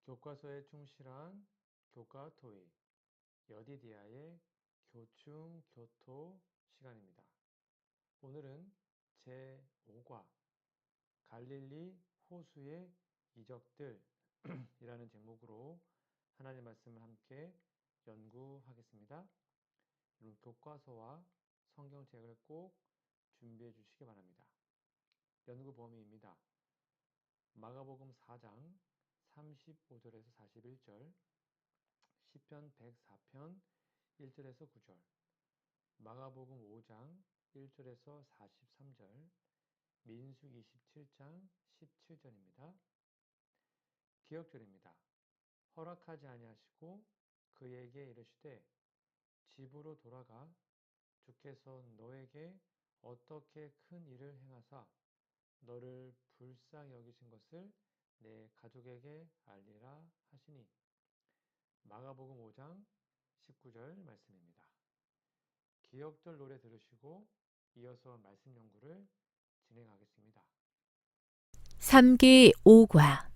교과서에 충실한 교과 토익 여디디아의 교충 교토 시간입니다. 오늘은 제5과 갈릴리 호수의 이적들 이라는 제목으로 하나님 말씀을 함께 연구하겠습니다. 여러분 교과서와 성경책을 꼭 준비해 주시기 바랍니다. 연구 범위입니다. 마가복음 4장 35절에서 41절, 시편 104편 1절에서 9절, 마가복음 5장 1절에서 43절, 민수기 27장 17절입니다. 기억절입니다. 허락하지 아니하시고 그에게 이르시되 집으로 돌아가 주께서 너에게 어떻게 큰 일을 행하사 너를 불쌍히 여기신 것을 내 가족에게 알리라 하시니. 마가복음 5장 19절 말씀입니다. 기억절 노래 들으시고 이어서 말씀 연구를 진행하겠습니다. 3기 5과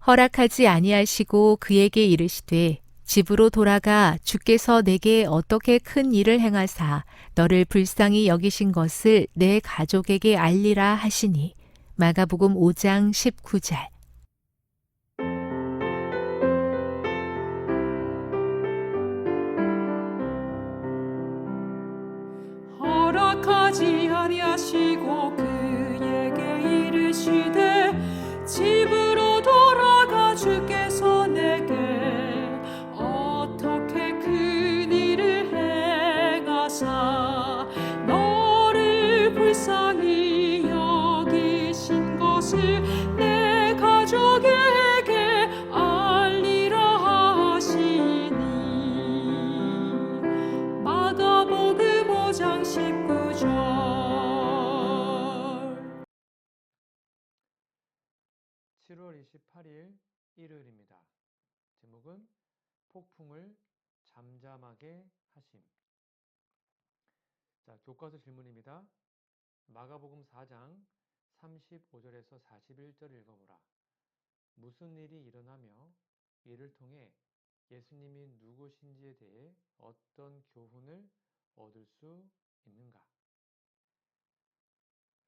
허락하지 아니하시고 그에게 이르시되 집으로 돌아가 주께서 내게 어떻게 큰 일을 행하사 너를 불쌍히 여기신 것을 내 가족에게 알리라 하시니. 마가복음 5장 19절. 허락하지 아니하시고 그에게 이르시되 집으로 돌아가 주께서 내게 어떻게 큰 일을 행하사 너를 불쌍히 여기신 것을 내 가족에게 알리라 하시니. 마가복음 5장 19절. 7월 28일 일요일입니다. 제목은 폭풍을 잠잠하게 하심. 자, 교과서 질문입니다. 마가복음 4장 35절에서 41절을 읽어보라. 무슨 일이 일어나며 이를 통해 예수님이 누구신지에 대해 어떤 교훈을 얻을 수 있는가?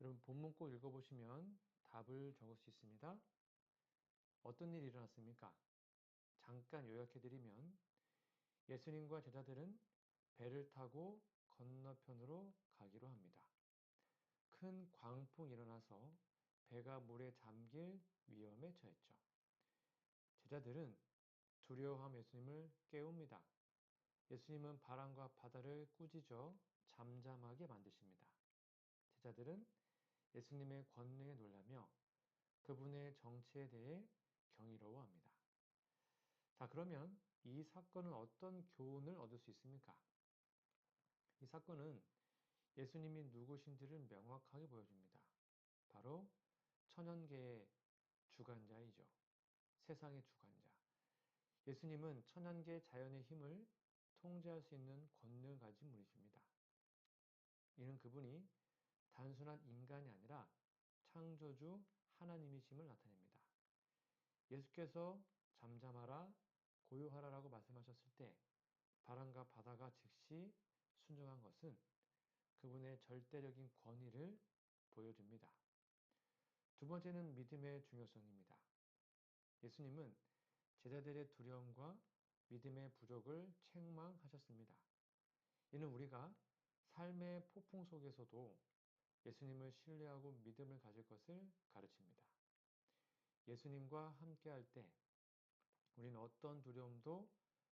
여러분 본문 꼭 읽어보시면 답을 적을 수 있습니다. 어떤 일이 일어났습니까? 잠깐 요약해드리면 예수님과 제자들은 배를 타고 건너편으로 가기로 합니다. 큰 광풍이 일어나서 배가 물에 잠길 위험에 처했죠. 제자들은 두려워함 예수님을 깨웁니다. 예수님은 바람과 바다를 꾸짖어 잠잠하게 만드십니다. 제자들은 예수님의 권능에 놀라며 그분의 정체에 대해 경이로워합니다. 자, 그러면 이 사건은 어떤 교훈을 얻을 수 있습니까? 이 사건은 예수님이 누구신지를 명확하게 보여줍니다. 바로 천연계의 주관자이죠. 세상의 주관자. 예수님은 천연계 자연의 힘을 통제할 수 있는 권능을 가진 분이십니다. 이는 그분이 단순한 인간이 아니라 창조주 하나님이심을 나타냅니다. 예수께서 잠잠하라, 고요하라라고 말씀하셨을 때 바람과 바다가 즉시 순종한 것은 그분의 절대적인 권위를 보여줍니다. 두 번째는 믿음의 중요성입니다. 예수님은 제자들의 두려움과 믿음의 부족을 책망하셨습니다. 이는 우리가 삶의 폭풍 속에서도 예수님을 신뢰하고 믿음을 가질 것을 가르칩니다. 예수님과 함께할 때 우리는 어떤 두려움도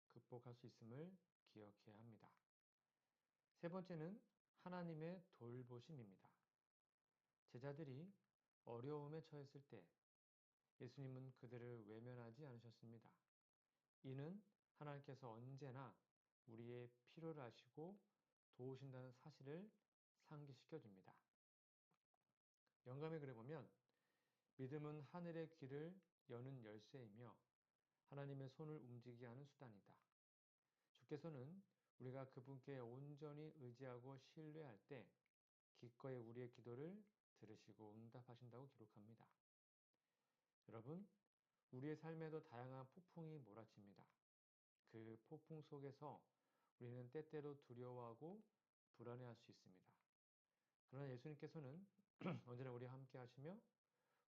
극복할 수 있음을 기억해야 합니다. 세 번째는 하나님의 돌보심입니다. 제자들이 어려움에 처했을 때 예수님은 그들을 외면하지 않으셨습니다. 이는 하나님께서 언제나 우리의 필요를 아시고 도우신다는 사실을 상기시켜 줍니다. 영감의 글에 보면 믿음은 하늘의 길을 여는 열쇠이며 하나님의 손을 움직이게 하는 수단이다. 주께서는 우리가 그분께 온전히 의지하고 신뢰할 때 기꺼이 우리의 기도를 들으시고 응답하신다고 기록합니다. 여러분, 우리의 삶에도 다양한 폭풍이 몰아칩니다. 그 폭풍 속에서 우리는 때때로 두려워하고 불안해할 수 있습니다. 그러나 예수님께서는 언제나 우리와 함께 하시며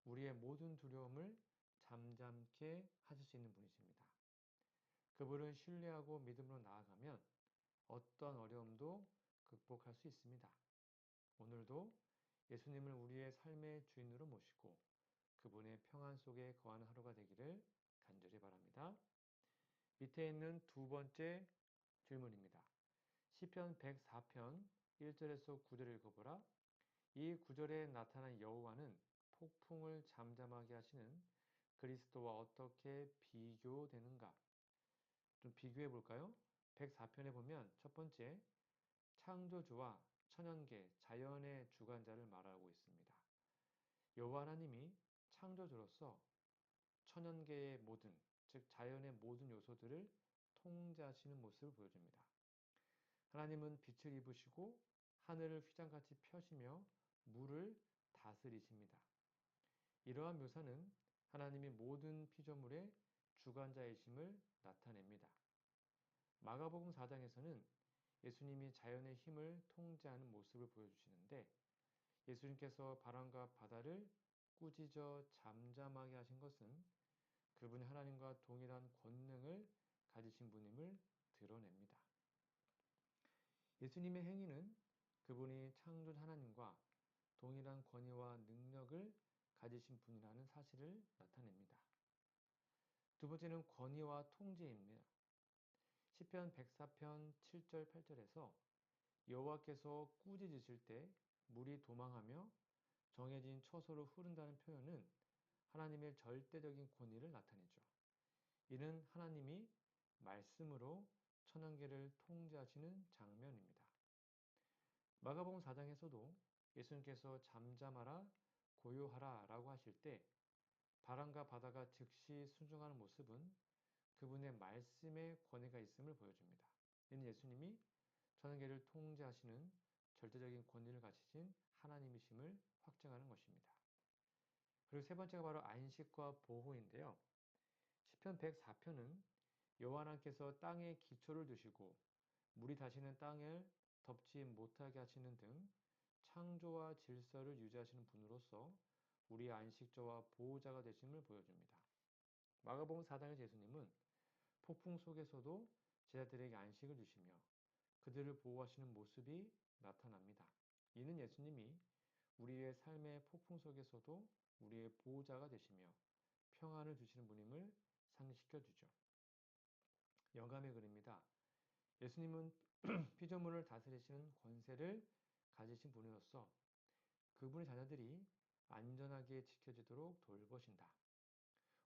우리의 모든 두려움을 잠잠케 하실 수 있는 분이십니다. 그분을 신뢰하고 믿음으로 나아가면 어떤 어려움도 극복할 수 있습니다. 오늘도 예수님을 우리의 삶의 주인으로 모시고 그분의 평안 속에 거하는 하루가 되기를 간절히 바랍니다. 밑에 있는 두 번째 질문입니다. 시편 104편 1절에서 9절을 읽어보라. 이 구절에 나타난 여호와는 폭풍을 잠잠하게 하시는 그리스도와 어떻게 비교되는가? 좀 비교해 볼까요? 104편에 보면 첫 번째, 창조주와 천연계, 자연의 주관자를 말하고 있습니다. 여호와 하나님이 창조주로서 천연계의 모든, 즉 자연의 모든 요소들을 통제하시는 모습을 보여줍니다. 하나님은 빛을 입으시고 하늘을 휘장같이 펴시며 물을 다스리십니다. 이러한 묘사는 하나님이 모든 피조물의 주관자이심을 나타냅니다. 마가복음 4장에서는 예수님이 자연의 힘을 통제하는 모습을 보여주시는데 예수님께서 바람과 바다를 꾸짖어 잠잠하게 하신 것은 그분이 하나님과 동일한 권능을 가지신 분임을 드러냅니다. 예수님의 행위는 그분이 창조주 하나님과 동일한 권위와 능력을 가지신 분이라는 사실을 나타냅니다. 두 번째는 권위와 통제입니다. 시편 104편 7절 8절에서 여호와께서 꾸짖으실 때 물이 도망하며 정해진 처소로 흐른다는 표현은 하나님의 절대적인 권위를 나타내죠. 이는 하나님이 말씀으로 천연계를 통제하시는 장면입니다. 마가복음 4장에서도 예수님께서 잠잠하라 고요하라 라고 하실 때 바람과 바다가 즉시 순종하는 모습은 그분의 말씀에 권위가 있음을 보여줍니다. 이는 예수님이 천연계를 통제하시는 절대적인 권위를 가지신 하나님이심을 확증하는 것입니다. 그리고 세 번째가 바로 안식과 보호인데요. 시편 104편은 여호와 하나님께서 땅에 기초를 두시고 물이 다시는 땅을 덮지 못하게 하시는 등 창조와 질서를 유지하시는 분으로서 우리의 안식처와 보호자가 되심을 보여줍니다. 마가복음 4장에서 예수님은 폭풍 속에서도 제자들에게 안식을 주시며 그들을 보호하시는 모습이 나타납니다. 이는 예수님이 우리의 삶의 폭풍 속에서도 우리의 보호자가 되시며 평안을 주시는 분임을 상기시켜 주죠. 영감의 글입니다. 예수님은 피조물을 다스리시는 권세를 가지신 분으로서 그분의 자녀들이 안전하게 지켜지도록 돌보신다.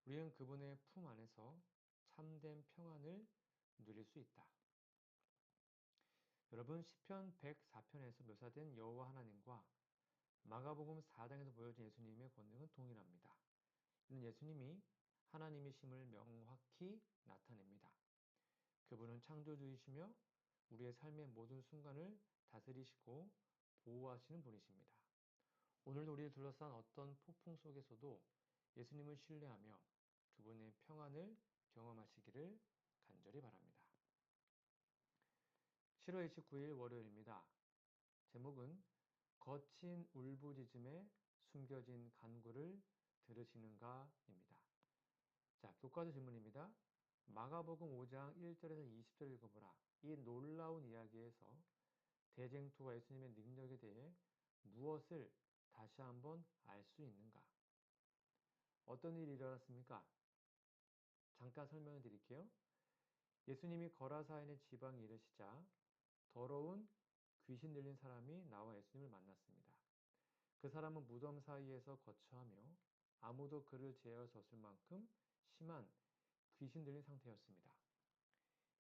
우리는 그분의 품 안에서 참된 평안을 누릴 수 있다. 여러분, 시편 104편에서 묘사된 여호와 하나님과 마가복음 4장에서 보여진 예수님의 권능은 동일합니다. 이는 예수님이 하나님이심을 명확히 나타냅니다. 그분은 창조주이시며 우리의 삶의 모든 순간을 다스리시고 보호하시는 분이십니다. 오늘도 우리를 둘러싼 어떤 폭풍 속에서도 예수님을 신뢰하며 그분의 평안을 경험하시기를 간절히 바랍니다. 7월 29일 월요일입니다. 제목은 거친 울부짖음에 숨겨진 간구를 들으시는가입니다. 자, 교과서 질문입니다. 마가복음 5장 1절에서 20절 읽어보라. 이 놀라운 이야기에서 대쟁투와 예수님의 능력에 대해 무엇을 다시 한번 알 수 있는가? 어떤 일이 일어났습니까? 잠깐 설명해 드릴게요. 예수님이 거라사인의 지방에 이르시자 더러운 귀신 들린 사람이 나와 예수님을 만났습니다. 그 사람은 무덤 사이에서 거처하며 아무도 그를 제어할 수 없을 만큼 심한 귀신 들린 상태였습니다.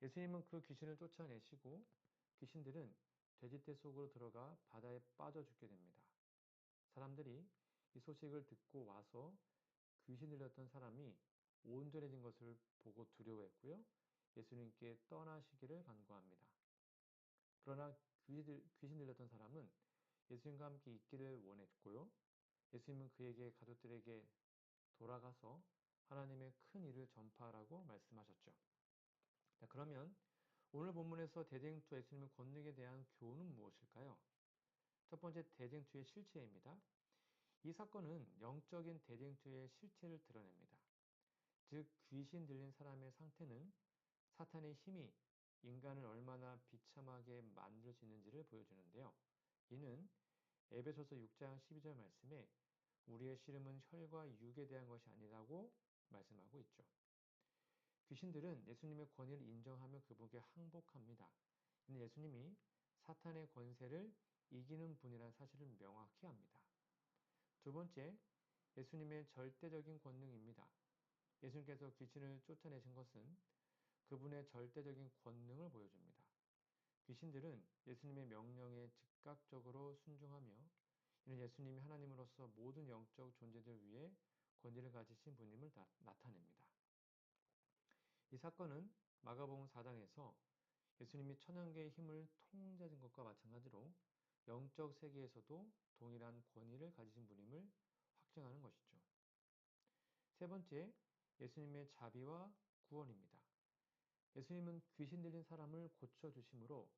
예수님은 그 귀신을 쫓아내시고 귀신들은 돼지떼 속으로 들어가 바다에 빠져 죽게 됩니다. 사람들이 이 소식을 듣고 와서 귀신 들렸던 사람이 온전해진 것을 보고 두려워했고요. 예수님께 떠나시기를 간구합니다. 그러나 귀신 들렸던 사람은 예수님과 함께 있기를 원했고요. 예수님은 그에게 가족들에게 돌아가서 하나님의 큰 일을 전파하라고 말씀하셨죠. 자, 그러면 오늘 본문에서 대쟁투 예수님의 권능에 대한 교훈은 무엇일까요? 첫 번째, 대쟁투의 실체입니다. 이 사건은 영적인 대쟁투의 실체를 드러냅니다. 즉, 귀신 들린 사람의 상태는 사탄의 힘이 인간을 얼마나 비참하게 만들 수 있는지를 보여주는데요. 이는 에베소서 6장 12절 말씀에 우리의 씨름은 혈과 육에 대한 것이 아니라고 말씀하고 있죠. 귀신들은 예수님의 권위를 인정하며 그분께 항복합니다. 이는 예수님이 사탄의 권세를 이기는 분이라는 사실을 명확히 합니다. 두 번째, 예수님의 절대적인 권능입니다. 예수님께서 귀신을 쫓아내신 것은 그분의 절대적인 권능을 보여줍니다. 귀신들은 예수님의 명령에 즉각적으로 순종하며 이는 예수님이 하나님으로서 모든 영적 존재들 위해 권위를 가지신 분임을 나타냅니다. 이 사건은 마가복음 4장에서 예수님이 천연계의 힘을 통제하신 것과 마찬가지로 영적 세계에서도 동일한 권위를 가지신 분임을 확증하는 것이죠. 세 번째, 예수님의 자비와 구원입니다. 예수님은 귀신 들린 사람을 고쳐주심으로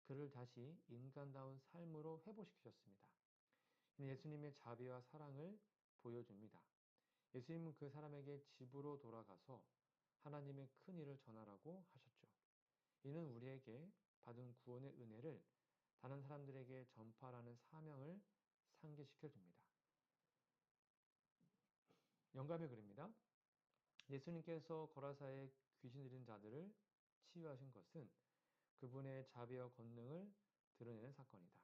그를 다시 인간다운 삶으로 회복시키셨습니다. 예수님의 자비와 사랑을 보여줍니다. 예수님은 그 사람에게 집으로 돌아가서 하나님의 큰 일을 전하라고 하셨죠. 이는 우리에게 받은 구원의 은혜를 다른 사람들에게 전파하라는 사명을 상기시켜 줍니다. 영감의 글입니다. 예수님께서 거라사의 귀신 들린 자들을 치유하신 것은 그분의 자비와 권능을 드러내는 사건이다.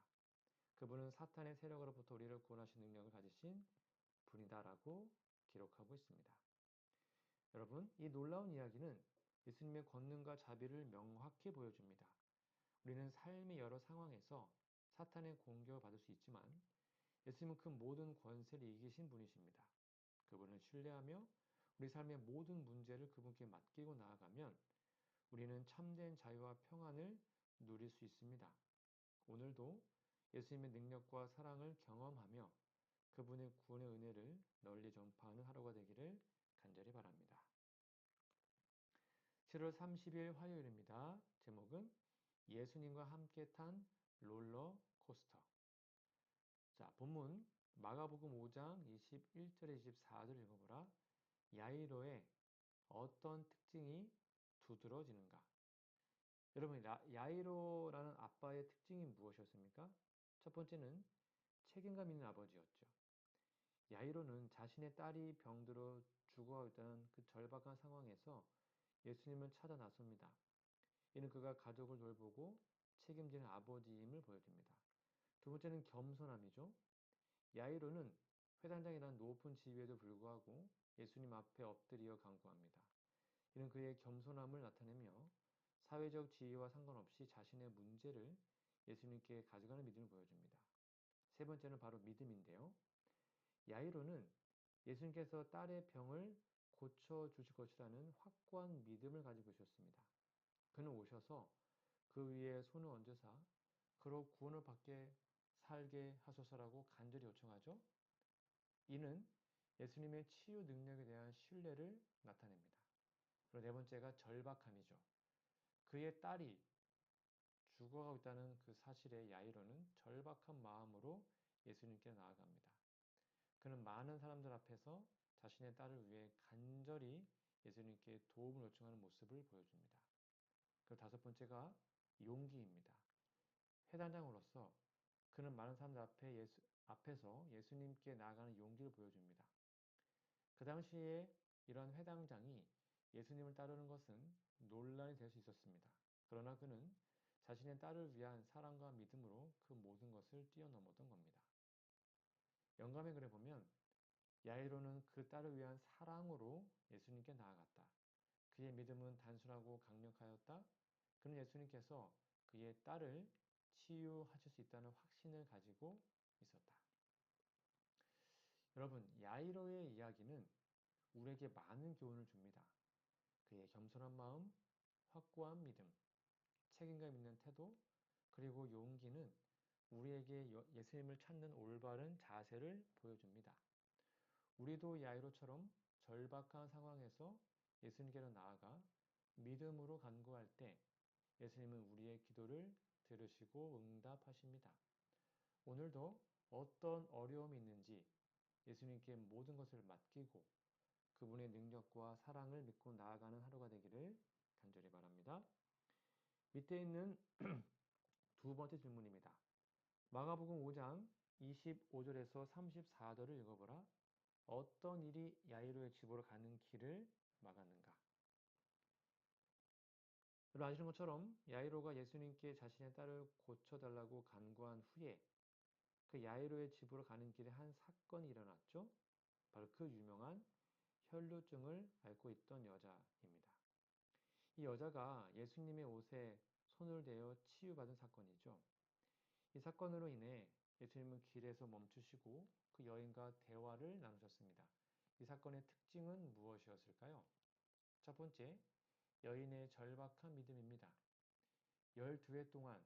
그분은 사탄의 세력으로부터 우리를 구원하신 능력을 가지신 분이다라고 기록하고 있습니다. 여러분, 이 놀라운 이야기는 예수님의 권능과 자비를 명확히 보여줍니다. 우리는 삶의 여러 상황에서 사탄의 공격을 받을 수 있지만 예수님은 그 모든 권세를 이기신 분이십니다. 그분을 신뢰하며 우리 삶의 모든 문제를 그분께 맡기고 나아가면 우리는 참된 자유와 평안을 누릴 수 있습니다. 오늘도 예수님의 능력과 사랑을 경험하며 그분의 구원의 은혜를 널리 전파하는 하루가 되기를 간절히 바랍니다. 7월 30일 화요일입니다. 제목은 예수님과 함께 탄 롤러코스터. 자, 본문 마가복음 5장 21절에 24절 읽어보라. 야이로의 어떤 특징이 두드러지는가? 여러분, 야이로라는 아빠의 특징이 무엇이었습니까? 첫 번째는 책임감 있는 아버지였죠. 야이로는 자신의 딸이 병들어 죽어가고 있다는 그 절박한 상황에서 예수님을 찾아 나섭니다. 이는 그가 가족을 돌보고 책임지는 아버지임을 보여줍니다. 두 번째는 겸손함이죠. 야이로는 회당장이라는 높은 지위에도 불구하고 예수님 앞에 엎드려 간구합니다. 이는 그의 겸손함을 나타내며 사회적 지위와 상관없이 자신의 문제를 예수님께 가져가는 믿음을 보여줍니다. 세 번째는 바로 믿음인데요. 야이로는 예수님께서 딸의 병을 고쳐주실 것이라는 확고한 믿음을 가지고 있었습니다. 그는 오셔서 그 위에 손을 얹으사 그로 구원을 받게 살게 하소서라고 간절히 요청하죠. 이는 예수님의 치유 능력에 대한 신뢰를 나타냅니다. 그리고 네 번째가 절박함이죠. 그의 딸이 죽어가고 있다는 그 사실에 야이로는 절박한 마음으로 예수님께 나아갑니다. 그는 많은 사람들 앞에서 자신의 딸을 위해 간절히 예수님께 도움을 요청하는 모습을 보여줍니다. 그리고 다섯 번째가 용기입니다. 회당장으로서 그는 많은 사람들 앞에서 예수님께 나아가는 용기를 보여줍니다. 그 당시에 이런 회당장이 예수님을 따르는 것은 논란이 될 수 있었습니다. 그러나 그는 자신의 딸을 위한 사랑과 믿음으로 그 모든 것을 뛰어넘었던 겁니다. 영감의 글에 보면 야이로는 그 딸을 위한 사랑으로 예수님께 나아갔다. 그의 믿음은 단순하고 강력하였다. 그는 예수님께서 그의 딸을 치유하실 수 있다는 확신을 가지고 있었다. 여러분, 야이로의 이야기는 우리에게 많은 교훈을 줍니다. 그의 겸손한 마음, 확고한 믿음, 책임감 있는 태도, 그리고 용기는 우리에게 예수님을 찾는 올바른 자세를 보여줍니다. 우리도 야이로처럼 절박한 상황에서 예수님께로 나아가 믿음으로 간구할 때 예수님은 우리의 기도를 들으시고 응답하십니다. 오늘도 어떤 어려움이 있는지 예수님께 모든 것을 맡기고 그분의 능력과 사랑을 믿고 나아가는 하루가 되기를 간절히 바랍니다. 밑에 있는 두 번째 질문입니다. 마가복음 5장 25절에서 34절을 읽어보라. 어떤 일이 야이로의 집으로 가는 길을 막았는가? 여러분 아시는 것처럼 야이로가 예수님께 자신의 딸을 고쳐달라고 간구한 후에 그 야이로의 집으로 가는 길에 한 사건이 일어났죠. 바로 그 유명한 혈루증을 앓고 있던 여자입니다. 이 여자가 예수님의 옷에 손을 대어 치유받은 사건이죠. 이 사건으로 인해 예수님은 길에서 멈추시고 그 여인과 대화를 나누셨습니다. 이 사건의 특징은 무엇이었을까요? 첫 번째, 여인의 절박한 믿음입니다. 12해 동안,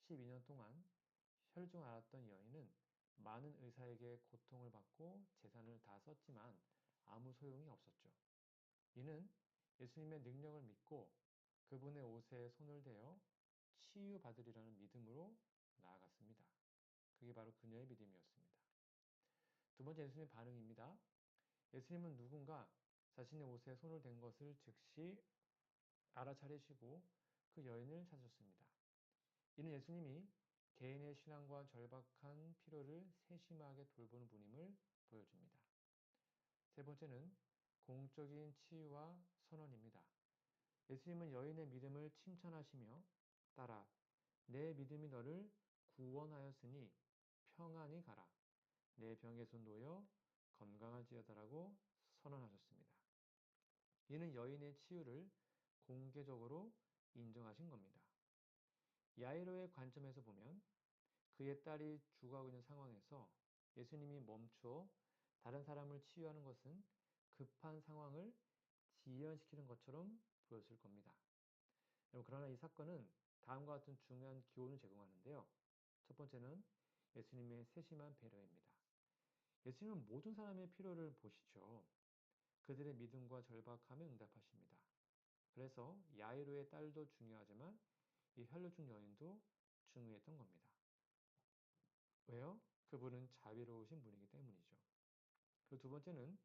12년 동안 혈중을 앓았던 여인은 많은 의사에게 고통을 받고 재산을 다 썼지만 아무 소용이 없었죠. 이는 예수님의 능력을 믿고 그분의 옷에 손을 대어 치유받으리라는 믿음으로 나아갔습니다. 그게 바로 그녀의 믿음이었습니다. 두 번째 예수님의 반응입니다. 예수님은 누군가 자신의 옷에 손을 댄 것을 즉시 알아차리시고 그 여인을 찾으셨습니다. 이는 예수님이 개인의 신앙과 절박한 필요를 세심하게 돌보는 분임을 보여줍니다. 세 번째는 공적인 치유와 선언입니다. 예수님은 여인의 믿음을 칭찬하시며 따라 내 믿음이 너를 구원하였으니 평안히 가라. 내 병에서 놓여 건강할지어다라고 선언하셨습니다. 이는 여인의 치유를 공개적으로 인정하신 겁니다. 야이로의 관점에서 보면 그의 딸이 죽어가고 있는 상황에서 예수님이 멈추어 다른 사람을 치유하는 것은 급한 상황을 지연시키는 것처럼 보였을 겁니다. 그러나 이 사건은 다음과 같은 중요한 교훈을 제공하는데요. 첫 번째는 예수님의 세심한 배려입니다. 예수님은 모든 사람의 필요를 보시죠. 그들의 믿음과 절박함에 응답하십니다. 그래서 야이로의 딸도 중요하지만 이 혈루증 여인도 중요했던 겁니다. 왜요? 그분은 자비로우신 분이기 때문이죠. 그리고 두 번째는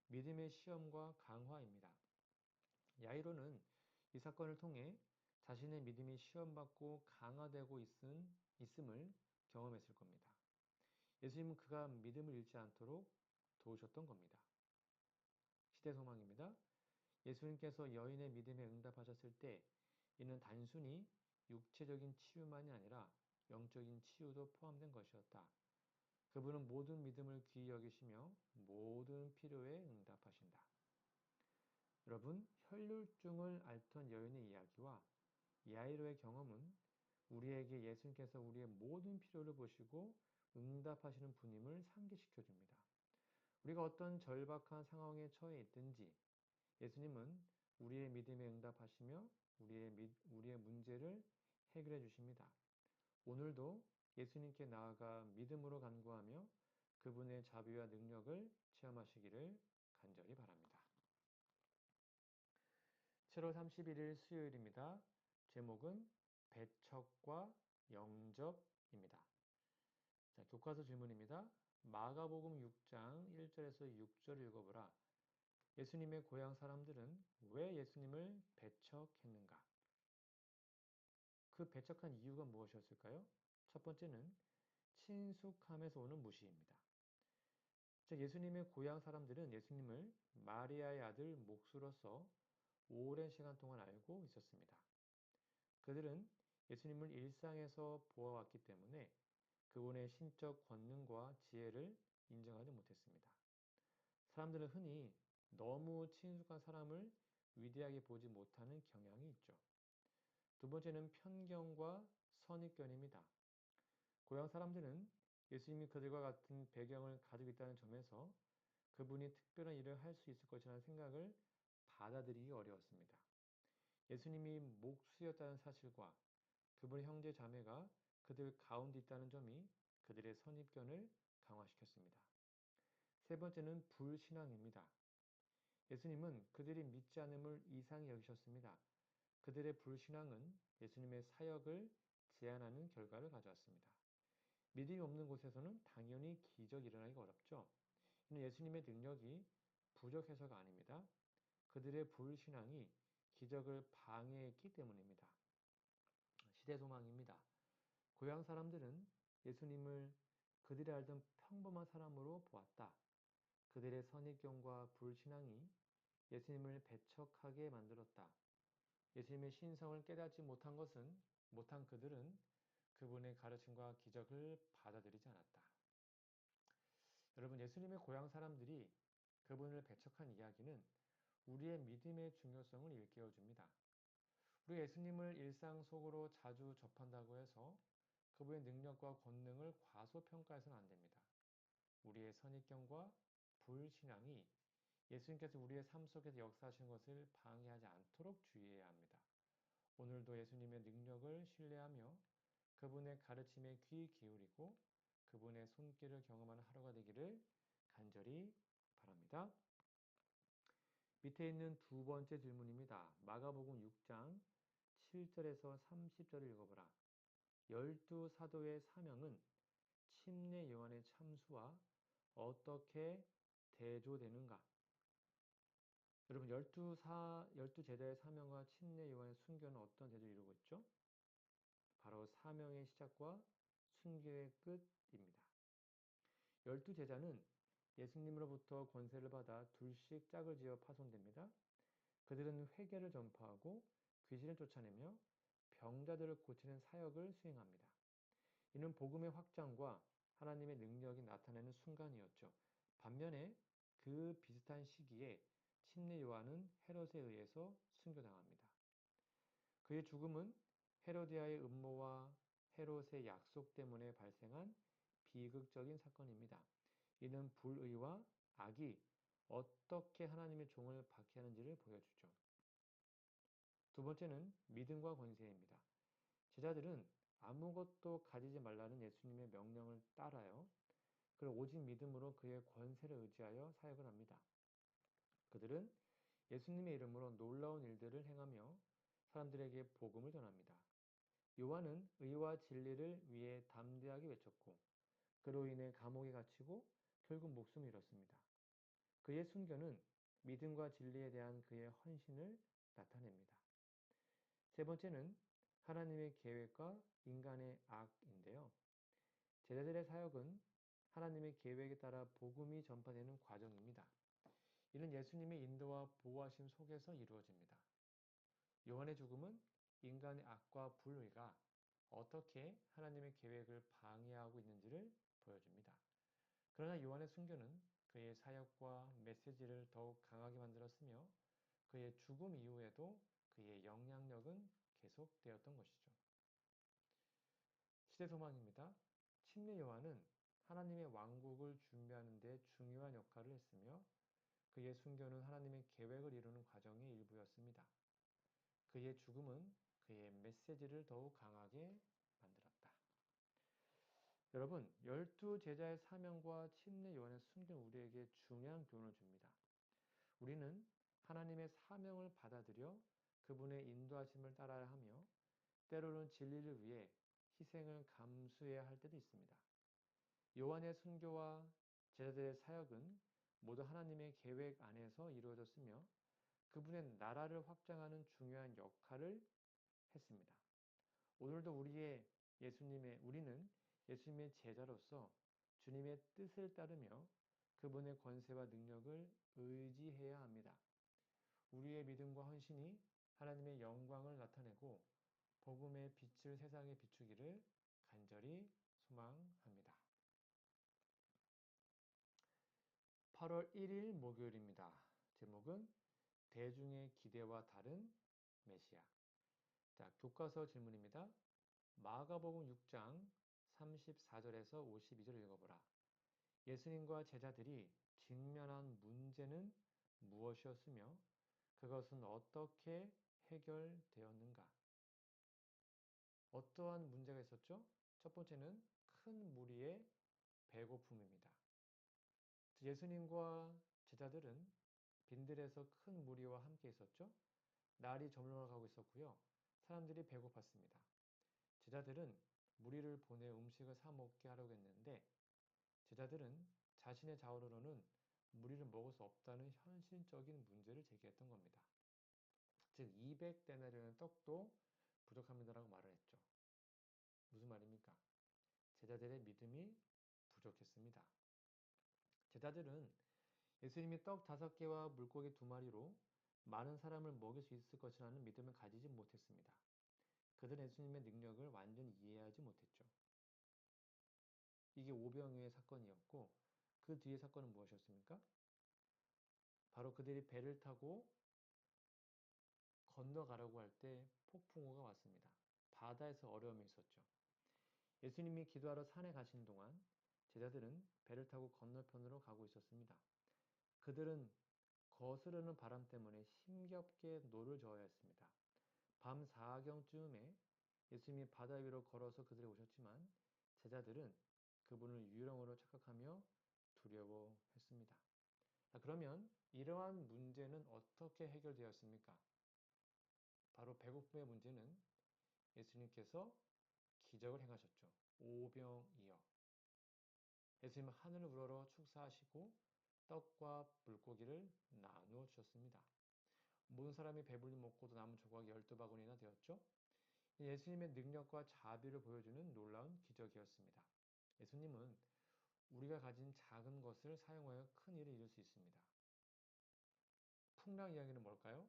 믿음의 시험과 강화입니다. 야이로는 이 사건을 통해 자신의 믿음이 시험받고 강화되고 있음을 경험했을 겁니다. 예수님은 그가 믿음을 잃지 않도록 도우셨던 겁니다. 시대 소망입니다. 예수님께서 여인의 믿음에 응답하셨을 때 이는 단순히 육체적인 치유만이 아니라 영적인 치유도 포함된 것이었다. 그분은 모든 믿음을 귀히 여기시며 모든 필요에 응답하신다. 여러분, 혈루증을 앓던 여인의 이야기와 야이로의 경험은 우리에게 예수님께서 우리의 모든 필요를 보시고 응답하시는 분임을 상기시켜 줍니다. 우리가 어떤 절박한 상황에 처해 있든지 예수님은 우리의 믿음에 응답하시며 우리의 문제를 해결해 주십니다. 오늘도 예수님께 나아가 믿음으로 간구하며 그분의 자비와 능력을 체험하시기를 간절히 바랍니다. 7월 31일 수요일입니다. 제목은 배척과 영접입니다. 자, 교과서 질문입니다. 마가복음 6장 1절에서 6절 읽어보라. 예수님의 고향 사람들은 왜 예수님을 배척했는가? 그 배척한 이유가 무엇이었을까요? 첫 번째는 친숙함에서 오는 무시입니다. 즉 예수님의 고향 사람들은 예수님을 마리아의 아들 목수로서 오랜 시간 동안 알고 있었습니다. 그들은 예수님을 일상에서 보아왔기 때문에 그분의 신적 권능과 지혜를 인정하지 못했습니다. 사람들은 흔히 너무 친숙한 사람을 위대하게 보지 못하는 경향이 있죠. 두 번째는 편견과 선입견입니다. 고향 사람들은 예수님이 그들과 같은 배경을 가지고 있다는 점에서 그분이 특별한 일을 할 수 있을 것이라는 생각을 받아들이기 어려웠습니다. 예수님이 목수였다는 사실과 그분의 형제 자매가 그들 가운데 있다는 점이 그들의 선입견을 강화시켰습니다. 세 번째는 불신앙입니다. 예수님은 그들이 믿지 않음을 이상히 여기셨습니다. 그들의 불신앙은 예수님의 사역을 제한하는 결과를 가져왔습니다. 믿음이 없는 곳에서는 당연히 기적이 일어나기가 어렵죠. 이는 예수님의 능력이 부족해서가 아닙니다. 그들의 불신앙이 기적을 방해했기 때문입니다. 시대 소망입니다. 고향 사람들은 예수님을 그들이 알던 평범한 사람으로 보았다. 그들의 선입견과 불신앙이 예수님을 배척하게 만들었다. 예수님의 신성을 깨닫지 못한 그들은 그분의 가르침과 기적을 받아들이지 않았다. 여러분, 예수님의 고향 사람들이 그분을 배척한 이야기는 우리의 믿음의 중요성을 일깨워 줍니다. 우리 예수님을 일상 속으로 자주 접한다고 해서 그분의 능력과 권능을 과소평가해서는 안 됩니다. 우리의 선입견과 불신앙이 예수님께서 우리의 삶 속에서 역사하시는 것을 방해하지 않도록 주의해야 합니다. 오늘도 예수님의 능력을 신뢰하며 그분의 가르침에 귀 기울이고 그분의 손길을 경험하는 하루가 되기를 간절히 바랍니다. 밑에 있는 두 번째 질문입니다. 마가복음 6장 7절에서 30절을 읽어보라. 12사도의 사명은 침례 요한의 참수와 어떻게 대조되는가? 여러분, 12제자의 사명과 침례 요한의 순교는 어떤 대조를 이루고 있죠? 바로 사명의 시작과 순교의 끝입니다. 12제자는 예수님으로부터 권세를 받아 둘씩 짝을 지어 파송됩니다. 그들은 회개를 전파하고 귀신을 쫓아내며 병자들을 고치는 사역을 수행합니다. 이는 복음의 확장과 하나님의 능력이 나타나는 순간이었죠. 반면에 그 비슷한 시기에 침례 요한은 헤롯에 의해서 순교당합니다. 그의 죽음은 헤로디아의 음모와 헤롯의 약속 때문에 발생한 비극적인 사건입니다. 이는 불의와 악이 어떻게 하나님의 종을 박해하는지를 보여주죠. 두 번째는 믿음과 권세입니다. 제자들은 아무것도 가지지 말라는 예수님의 명령을 따라요. 그리고 오직 믿음으로 그의 권세를 의지하여 사역을 합니다. 그들은 예수님의 이름으로 놀라운 일들을 행하며 사람들에게 복음을 전합니다. 요한은 의와 진리를 위해 담대하게 외쳤고 그로 인해 감옥에 갇히고 결국 목숨을 잃었습니다. 그의 순교는 믿음과 진리에 대한 그의 헌신을 나타냅니다. 세 번째는 하나님의 계획과 인간의 악인데요. 제자들의 사역은 하나님의 계획에 따라 복음이 전파되는 과정입니다. 이는 예수님의 인도와 보호하심 속에서 이루어집니다. 요한의 죽음은 인간의 악과 불의가 어떻게 하나님의 계획을 방해하고 있는지를 보여줍니다. 그러나 요한의 순교는 그의 사역과 메시지를 더욱 강하게 만들었으며 그의 죽음 이후에도 그의 영향력은 계속되었던 것이죠. 시대 소망입니다. 침례 요한은 하나님의 왕국을 준비하는 데 중요한 역할을 했으며 그의 순교는 하나님의 계획을 이루는 과정의 일부였습니다. 그의 죽음은 그의 메시지를 더욱 강하게 만들었다. 여러분, 12제자의 사명과 침례 요한의 순교는 우리에게 중요한 교훈을 줍니다. 우리는 하나님의 사명을 받아들여 그분의 인도하심을 따라야 하며 때로는 진리를 위해 희생을 감수해야 할 때도 있습니다. 요한의 순교와 제자들의 사역은 모두 하나님의 계획 안에서 이루어졌으며 그분의 나라를 확장하는 중요한 역할을 했습니다. 오늘도 우리는 예수님의 제자로서 주님의 뜻을 따르며 그분의 권세와 능력을 의지해야 합니다. 우리의 믿음과 헌신이 하나님의 영광을 나타내고 복음의 빛을 세상에 비추기를 간절히 소망합니다. 8월 1일 목요일입니다. 제목은 대중의 기대와 다른 메시아. 자, 교과서 질문입니다. 마가복음 6장 34절에서 52절 읽어보라. 예수님과 제자들이 직면한 문제는 무엇이었으며 그것은 어떻게 해결되었는가? 어떠한 문제가 있었죠? 첫 번째는 큰 무리의 배고픔입니다. 예수님과 제자들은 빈들에서 큰 무리와 함께 있었죠. 날이 저물어가고 있었고요. 사람들이 배고팠습니다. 제자들은 무리를 보내 음식을 사 먹게 하려고 했는데 제자들은 자신의 자원으로는 무리를 먹을 수 없다는 현실적인 문제를 제기했던 겁니다. 즉 200데나리온의 떡도 부족합니다라고 말을 했죠. 무슨 말입니까? 제자들의 믿음이 부족했습니다. 제자들은 예수님이 떡 5개와 물고기 2마리로 많은 사람을 먹일 수 있을 것이라는 믿음을 가지지 못했습니다. 그들은 예수님의 능력을 완전히 이해하지 못했죠. 이게 오병이어의 사건이었고 그 뒤의 사건은 무엇이었습니까? 바로 그들이 배를 타고 건너가려고 할 때 폭풍우가 왔습니다. 바다에서 어려움이 있었죠. 예수님이 기도하러 산에 가신 동안 제자들은 배를 타고 건너편으로 가고 있었습니다. 그들은 거스르는 바람 때문에 힘겹게 노를 저어야 했습니다. 밤 4경쯤에 예수님이 바다 위로 걸어서 그들에게 오셨지만 제자들은 그분을 유령으로 착각하며 두려워했습니다. 자, 그러면 이러한 문제는 어떻게 해결되었습니까? 바로 배고픔의 문제는 예수님께서 기적을 행하셨죠. 오병이어. 예수님은 하늘을 우러러 축사하시고 떡과 물고기를 나누어 주셨습니다. 모든 사람이 배불리 먹고도 남은 조각이 12바구니나 되었죠. 예수님의 능력과 자비를 보여주는 놀라운 기적이었습니다. 예수님은 우리가 가진 작은 것을 사용하여 큰 일을 이룰 수 있습니다. 풍랑 이야기는 뭘까요?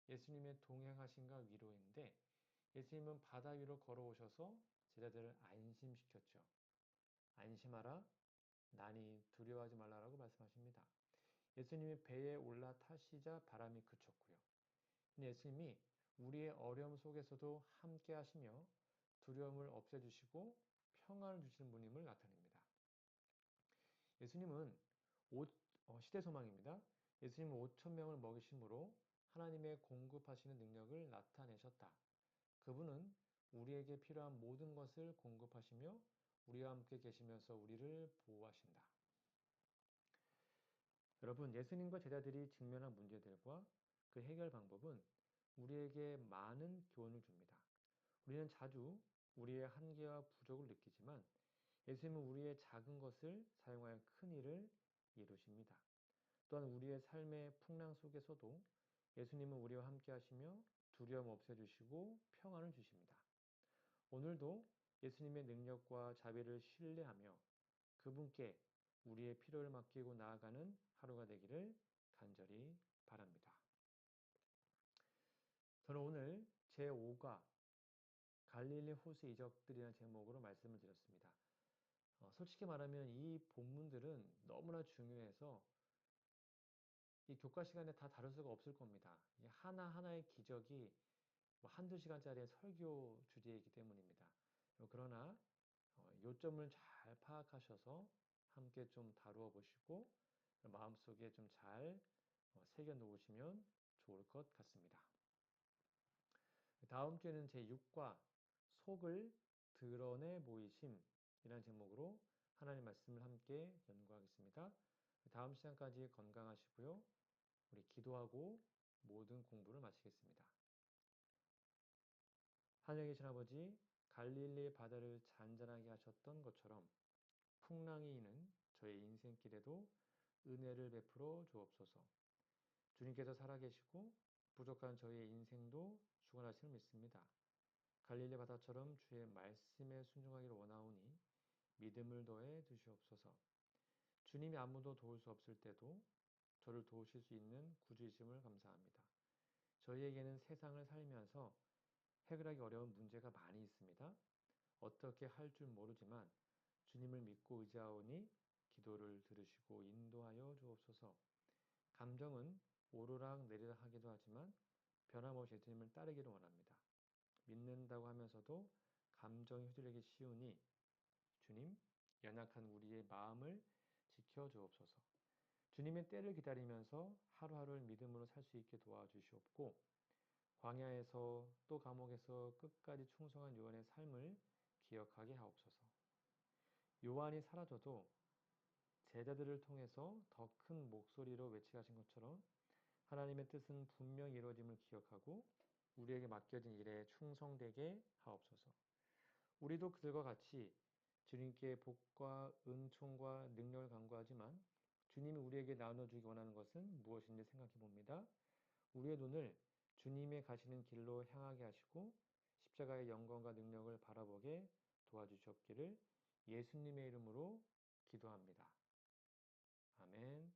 예수님의 동행하심과 위로인데 예수님은 바다 위로 걸어오셔서 제자들을 안심시켰죠. 안심하라, 나니 두려워하지 말라라고 말씀하십니다. 예수님이 배에 올라타시자 바람이 그쳤고요. 예수님이 우리의 어려움 속에서도 함께 하시며 두려움을 없애주시고 평안을 주시는 분임을 나타냅니다. 예수님은 시대소망입니다. 예수님은 5,000명을 먹이심으로 하나님의 공급하시는 능력을 나타내셨다. 그분은 우리에게 필요한 모든 것을 공급하시며 우리와 함께 계시면서 우리를 보호하신다. 여러분, 예수님과 제자들이 직면한 문제들과 그 해결 방법은 우리에게 많은 교훈을 줍니다. 우리는 자주 우리의 한계와 부족을 느끼지만 예수님은 우리의 작은 것을 사용하여 큰 일을 이루십니다. 또한 우리의 삶의 풍랑 속에서도 예수님은 우리와 함께 하시며 두려움 없애주시고 평안을 주십니다. 오늘도 예수님의 능력과 자비를 신뢰하며 그분께 우리의 필요를 맡기고 나아가는 하루가 되기를 간절히 바랍니다. 저는 오늘 제5가 갈릴리 호수 이적들이라는 제목으로 말씀을 드렸습니다. 솔직히 말하면 이 본문들은 너무나 중요해서 이 교과 시간에 다 다룰 수가 없을 겁니다. 하나하나의 기적이 한두 시간짜리의 설교 주제이기 때문입니다. 그러나 요점을 잘 파악하셔서 함께 좀 다루어 보시고 마음속에 좀 잘 새겨 놓으시면 좋을 것 같습니다. 다음 주에는 제6과 속을 드러내 보이심이라는 제목으로 하나님 말씀을 함께 연구하겠습니다. 다음 시간까지 건강하시고요. 우리 기도하고 모든 공부를 마치겠습니다. 하늘에 계신 아버지, 갈릴리 바다를 잔잔하게 하셨던 것처럼 풍랑이 있는 저의 인생길에도 은혜를 베풀어 주옵소서. 주님께서 살아계시고 부족한 저의 인생도 주관하시는 믿습니다. 갈릴리 바다처럼 주의 말씀에 순종하기를 원하오니 믿음을 더해 주시옵소서. 주님이 아무도 도울 수 없을 때도 저를 도우실 수 있는 구주이심을 감사합니다. 저희에게는 세상을 살면서 해결하기 어려운 문제가 많이 있습니다. 어떻게 할 줄 모르지만 주님을 믿고 의지하오니 기도를 들으시고 인도하여 주옵소서. 감정은 오르락 내리락 하기도 하지만 변함없이 주님을 따르기를 원합니다. 믿는다고 하면서도 감정이 휘둘리기 쉬우니 주님, 연약한 우리의 마음을 지켜 주옵소서. 주님의 때를 기다리면서 하루하루를 믿음으로 살 수 있게 도와주시옵고 광야에서 또 감옥에서 끝까지 충성한 요한의 삶을 기억하게 하옵소서. 요한이 사라져도 제자들을 통해서 더 큰 목소리로 외치신 것처럼 하나님의 뜻은 분명히 이루어짐을 기억하고 우리에게 맡겨진 일에 충성되게 하옵소서. 우리도 그들과 같이 주님께 복과 은총과 능력을 간구하지만 주님이 우리에게 나눠주기 원하는 것은 무엇인지 생각해 봅니다. 우리의 눈을 주님의 가시는 길로 향하게 하시고 십자가의 영광과 능력을 바라보게 도와주셨기를 예수님의 이름으로 기도합니다. 아멘.